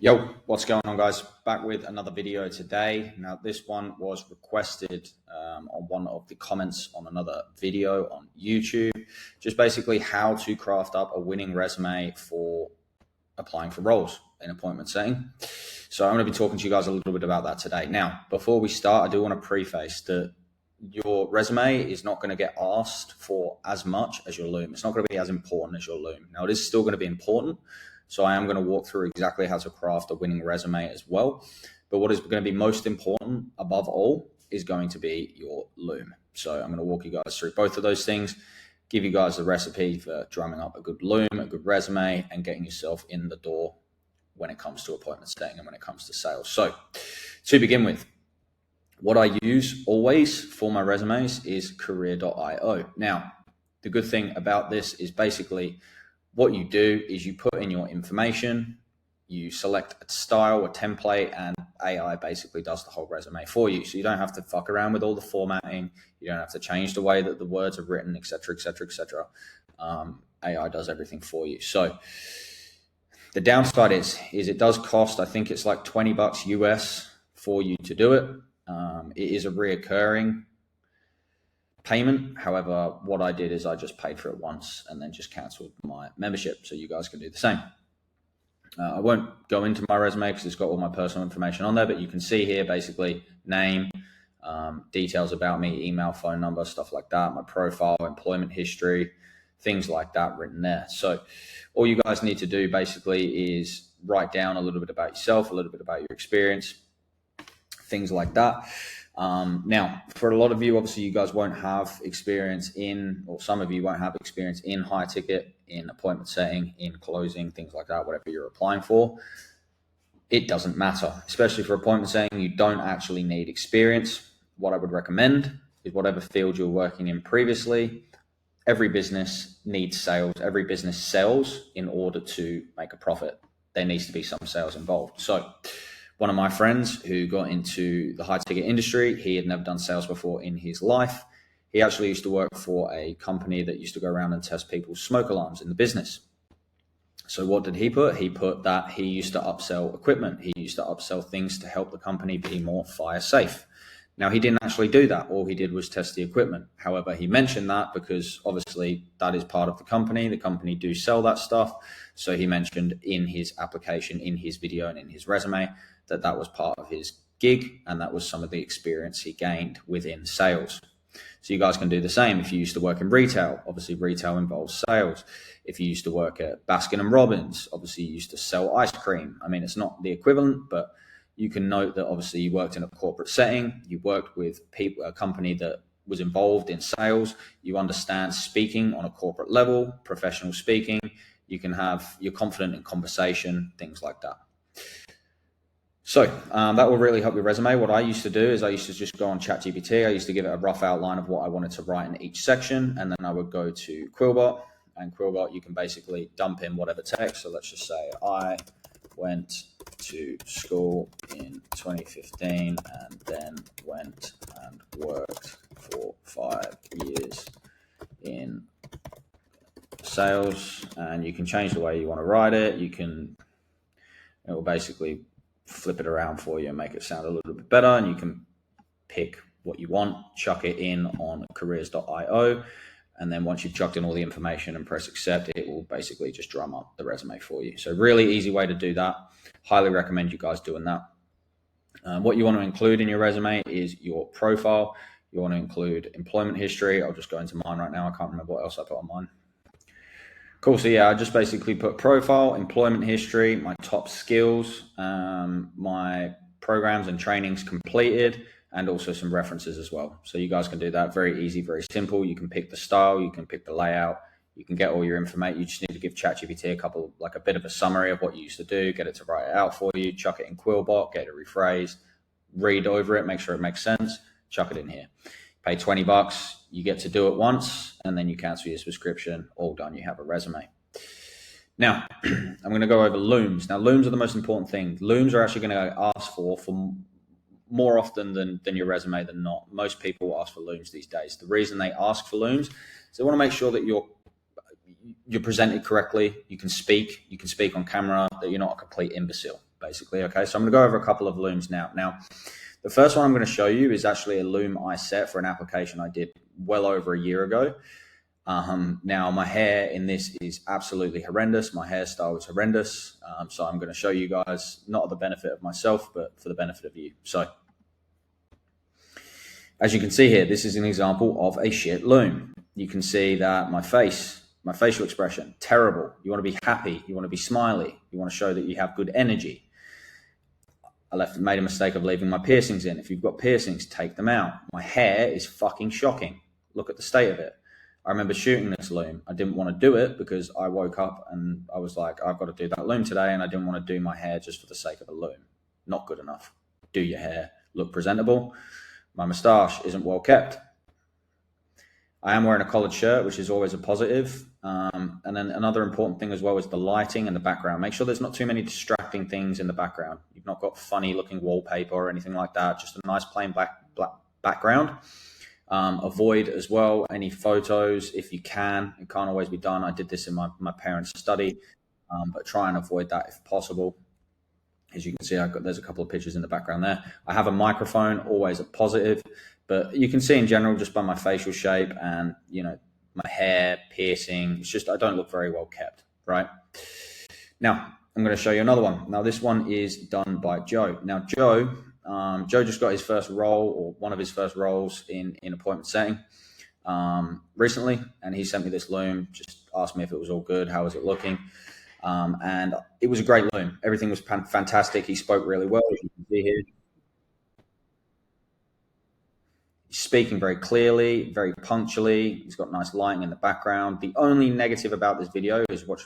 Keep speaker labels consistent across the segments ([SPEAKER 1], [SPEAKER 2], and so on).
[SPEAKER 1] Yo, what's going on, guys? Back with another video today. Now, this one was requested on one of the comments on another video on YouTube. Just basically how to craft up a winning resume for applying for roles in appointment setting. So I'm going to be talking to you guys a little bit about that today. Now, before we start, I do want to preface that your resume is not going to get asked for as much as your Loom. It's not going to be as important as your Loom. Now, it is still going to be important. So I am going to walk through exactly how to craft a winning resume as well. But what is going to be most important above all is going to be your Loom. So I'm going to walk you guys through both of those things, give you guys the recipe for drumming up a good Loom, a good resume, and getting yourself in the door when it comes to appointment setting and when it comes to sales. So to begin with, what I use always for my resumes is career.io. Now, the good thing about this is basically what you do is you put in your information, you select a style, a template, and AI basically does the whole resume for you. So you don't have to fuck around with all the formatting. You don't have to change the way that the words are written, et cetera, et cetera, et cetera. AI does everything for you. So the downside is it does cost, I think it's like $20 US for you to do it. It is a reoccurring payment. However, what I did is I just paid for it once and then just canceled my membership. So you guys can do the same. I won't go into my resume because it's got all my personal information on there, but you can see here basically name, details about me, email, phone number, stuff like that, my profile, employment history, things like that written there. So all you guys need to do basically is write down a little bit about yourself, a little bit about your experience, things like that. Now, for a lot of you, obviously you guys won't have experience in, or some of you won't have experience in high ticket, in appointment setting, in closing, things like that, whatever you're applying for. It doesn't matter, especially for appointment setting. You don't actually need experience. What I would recommend is whatever field you're working in previously. Every business needs sales. Every business sells in order to make a profit. There needs to be some sales involved. So one of my friends who got into the high ticket industry, he had never done sales before in his life. He actually used to work for a company that used to go around and test people's smoke alarms in the business. So what did he put? He put that he used to upsell equipment. He used to upsell things to help the company be more fire safe. Now, he didn't actually do that. All he did was test the equipment. However, he mentioned that because obviously that is part of the company. The company do sell that stuff. So he mentioned in his application, in his video, and in his resume that that was part of his gig and that was some of the experience he gained within sales. So you guys can do the same. If you used to work in retail, obviously retail involves sales. If you used to work at Baskin and Robbins, obviously you used to sell ice cream. I mean, it's not the equivalent, but you can note that obviously you worked in a corporate setting. You worked with people, a company that was involved in sales. You understand speaking on a corporate level, professional speaking. You're confident in conversation, things like that. So that will really help your resume. What I used to do is I used to just go on ChatGPT. I used to give it a rough outline of what I wanted to write in each section. And then I would go to Quillbot. And Quillbot, you can basically dump in whatever text. So let's just say I went to school in 2015 and then went and worked for 5 years in sales. And you can change the way you want to write it. It will basically flip it around for you and make it sound a little bit better. And you can pick what you want, chuck it in on careers.io. And then once you've chucked in all the information and press accept, it will basically just drum up the resume for you. So really easy way to do that. Highly recommend you guys doing that. What you want to include in your resume is your profile. You want to include employment history. I'll just go into mine right now. I can't remember what else I put on mine. Cool. So yeah, I just basically put profile, employment history, my top skills, my programs and trainings completed, and also some references as well. So you guys can do that. Very easy, very simple. You can pick the style, you can pick the layout, you can get all your information. You just need to give ChatGPT a bit of a summary of what you used to do, get it to write it out for you, chuck it in Quillbot, get it rephrased, read over it, make sure it makes sense, chuck it in here. Pay $20, you get to do it once, and then you cancel your subscription. All done, you have a resume. Now, I'm going to go over Looms. Now, Looms are the most important thing. Looms are actually going to ask for more often than your resume than not. Most people ask for Looms these days. The reason they ask for Looms is they want to make sure that you're presented correctly. You can speak on camera, that you're not a complete imbecile. basically. Okay, so I'm going to go over a couple of looms now. Now, the first one I'm going to show you is actually a loom I set for an application I did well over a year ago. Now, my hair in this is absolutely horrendous. My hairstyle is horrendous. So I'm going to show you guys, not at the benefit of myself, but for the benefit of you. So as you can see here, this is an example of a shit loom. You can see that my facial expression, terrible. You want to be happy. You want to be smiley. You want to show that you have good energy. I made a mistake of leaving my piercings in. If you've got piercings, take them out. My hair is fucking shocking. Look at the state of it. I remember shooting this loom. I didn't want to do it because I woke up and I was like, I've got to do that loom today. And I didn't want to do my hair just for the sake of a loom. Not good enough. Do your hair. Look presentable. My moustache isn't well kept. I am wearing a collared shirt, which is always a positive. And then another important thing as well is the lighting and the background. Make sure there's not too many distracting things in the background. You've not got funny looking wallpaper or anything like that. Just a nice plain black background. Avoid as well any photos if you can. It can't always be done. I did this in my parents' study, but try and avoid that if possible. As you can see, there's a couple of pictures in the background there. I have a microphone, always a positive, but you can see in general just by my facial shape and, you know, my hair, piercing, it's just I don't look very well kept, right? Now, I'm going to show you another one. Now, this one is done by Joe. Now, Joe just got his first role, or one of his first roles in appointment setting recently, and he sent me this loom, just asked me if it was all good, how was it looking, and it was a great loom. Everything was fantastic. He spoke really well, as you can see here. He's speaking very clearly, very punctually. He's got nice lighting in the background. The only negative about this video is which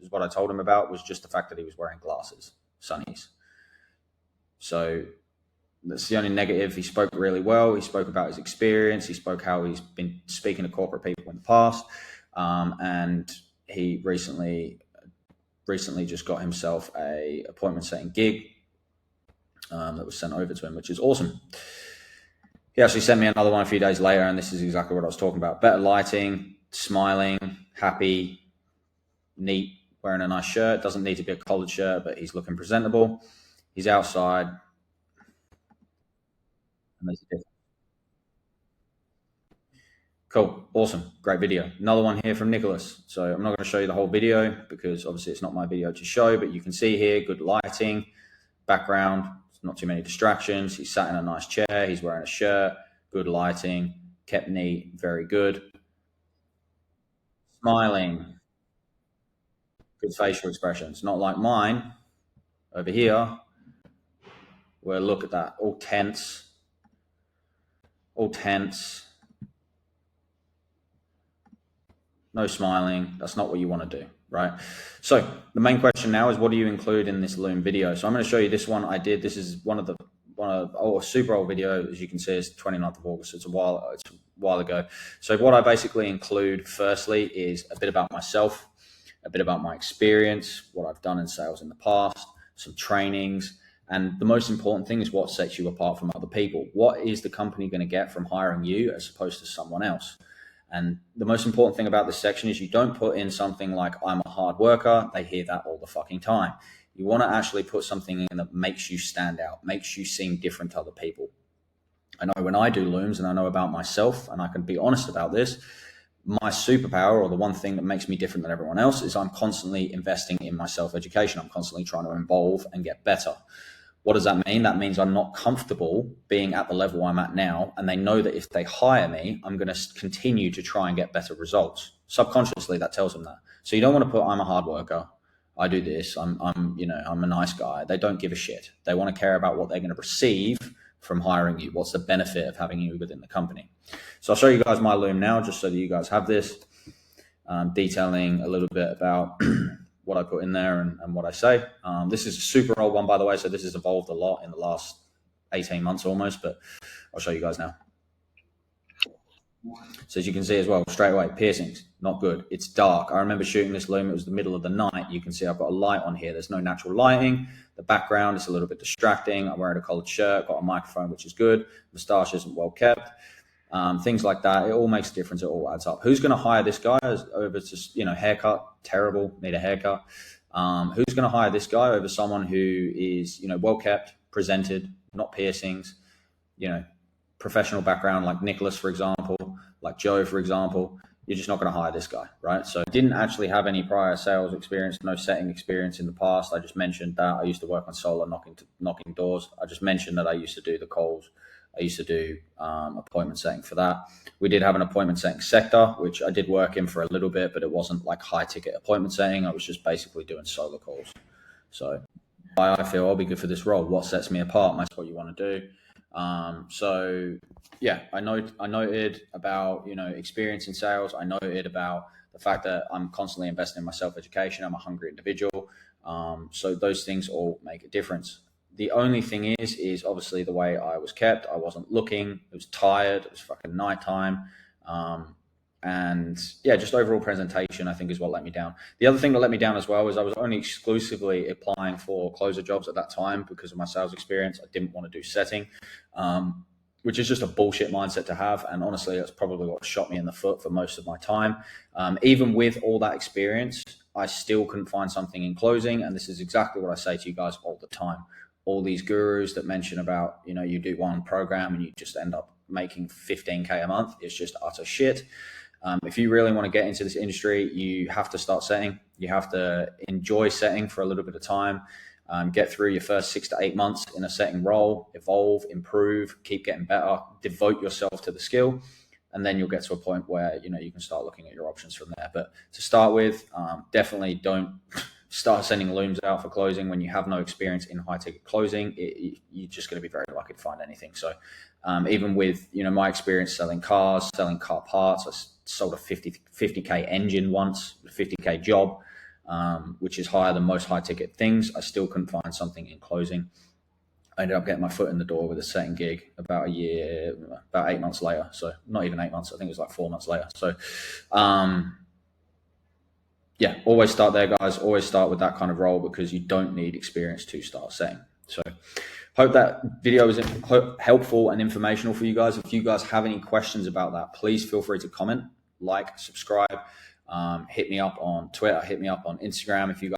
[SPEAKER 1] is what I told him about, was just the fact that he was wearing glasses, sunnies. So that's the only negative. He spoke really well. He spoke about his experience. He spoke how he's been speaking to corporate people in the past. And he recently just got himself a appointment setting gig that was sent over to him, which is awesome. He actually sent me another one a few days later, and this is exactly what I was talking about. Better lighting, smiling, happy, neat, wearing a nice shirt. Doesn't need to be a collared shirt, but he's looking presentable. He's outside. And there's a difference. Cool. Awesome. Great video. Another one here from Nicholas. So I'm not going to show you the whole video because obviously it's not my video to show, but you can see here, good lighting, background, not too many distractions. He's sat in a nice chair. He's wearing a shirt, good lighting, kept neat, very good. Smiling, good facial expressions. Not like mine over here, where look at that, all tense, no smiling. That's not what you want to do, right? So the main question now is, what do you include in this loom video? So I'm going to show you this one I did. This is one of a super old video. As you can see, it's 29th of August. It's a while ago. So what I basically include firstly is a bit about myself, a bit about my experience, what I've done in sales in the past, some trainings, and the most important thing is what sets you apart from other people. What is the company going to get from hiring you as opposed to someone else? And the most important thing about this section is you don't put in something like, I'm a hard worker. They hear that all the fucking time. You want to actually put something in that makes you stand out, makes you seem different to other people. I know when I do looms, and I know about myself, and I can be honest about this, my superpower, or the one thing that makes me different than everyone else, is I'm constantly investing in my self-education. I'm constantly trying to evolve and get better. What does that mean? That means I'm not comfortable being at the level I'm at now, and they know that if they hire me, I'm going to continue to try and get better results. Subconsciously, that tells them that. So you don't want to put, I'm a hard worker, I do this, I'm a nice guy. They don't give a shit. They want to care about what they're going to receive from hiring you. What's the benefit of having you within the company? So I'll show you guys my loom now, just so that you guys have this, detailing a little bit about what I put in there and what I say. This is a super old one, by the way, so this has evolved a lot in the last 18 months almost, but I'll show you guys now. So as you can see as well, straight away, piercings, not good. It's dark. I remember shooting this loom. It was the middle of the night. You can see I've got a light on here. There's no natural lighting. The background is a little bit distracting. I'm wearing a collared shirt, got a microphone, which is good. Moustache isn't well kept. Things like that. It all makes a difference. It all adds up. Who's going to hire this guy over to, haircut? Terrible. Need a haircut. Who's going to hire this guy over someone who is, well kept, presented, not piercings, professional background like Nicholas, for example, like Joe, for example? You're just not going to hire this guy, right? So I didn't actually have any prior sales experience, no setting experience in the past. I just mentioned that I used to work on solar, knocking doors. I just mentioned that I used to do the calls. I used to do appointment setting for that. We did have an appointment setting sector, which I did work in for a little bit, but it wasn't like high ticket appointment setting. I was just basically doing solar calls. So I feel I'll be good for this role. What sets me apart? That's what you want to do. So yeah, I noted about, experience in sales. I noted about the fact that I'm constantly investing in my self-education. I'm a hungry individual. So those things all make a difference. The only thing is obviously the way I was kept. I wasn't looking. It was tired. It was fucking nighttime. And yeah, just overall presentation, I think, is what let me down. The other thing that let me down as well is I was only exclusively applying for closer jobs at that time because of my sales experience. I didn't want to do setting, which is just a bullshit mindset to have. And honestly, that's probably what shot me in the foot for most of my time. Even with all that experience, I still couldn't find something in closing. And this is exactly what I say to you guys all the time. All these gurus that mention about, you do one program and you just end up making 15K a month. It's just utter shit. If you really want to get into this industry, you have to start setting. You have to enjoy setting for a little bit of time, get through your first 6 to 8 months in a setting role, evolve, improve, keep getting better, devote yourself to the skill. And then you'll get to a point where, you can start looking at your options from there. But to start with, definitely don't start sending looms out for closing when you have no experience in high ticket closing. You're just going to be very lucky to find anything. So even with, my experience selling cars, selling car parts, I sold a 50K engine once, a 50K job, which is higher than most high ticket things. I still couldn't find something in closing. I ended up getting my foot in the door with a setting gig about 8 months later. So not even 8 months. I think it was like 4 months later. So, yeah, always start there, guys. Always start with that kind of role because you don't need experience to start setting. So hope that video was helpful and informational for you guys. If you guys have any questions about that, please feel free to comment, like, subscribe, hit me up on Twitter, hit me up on Instagram if you guys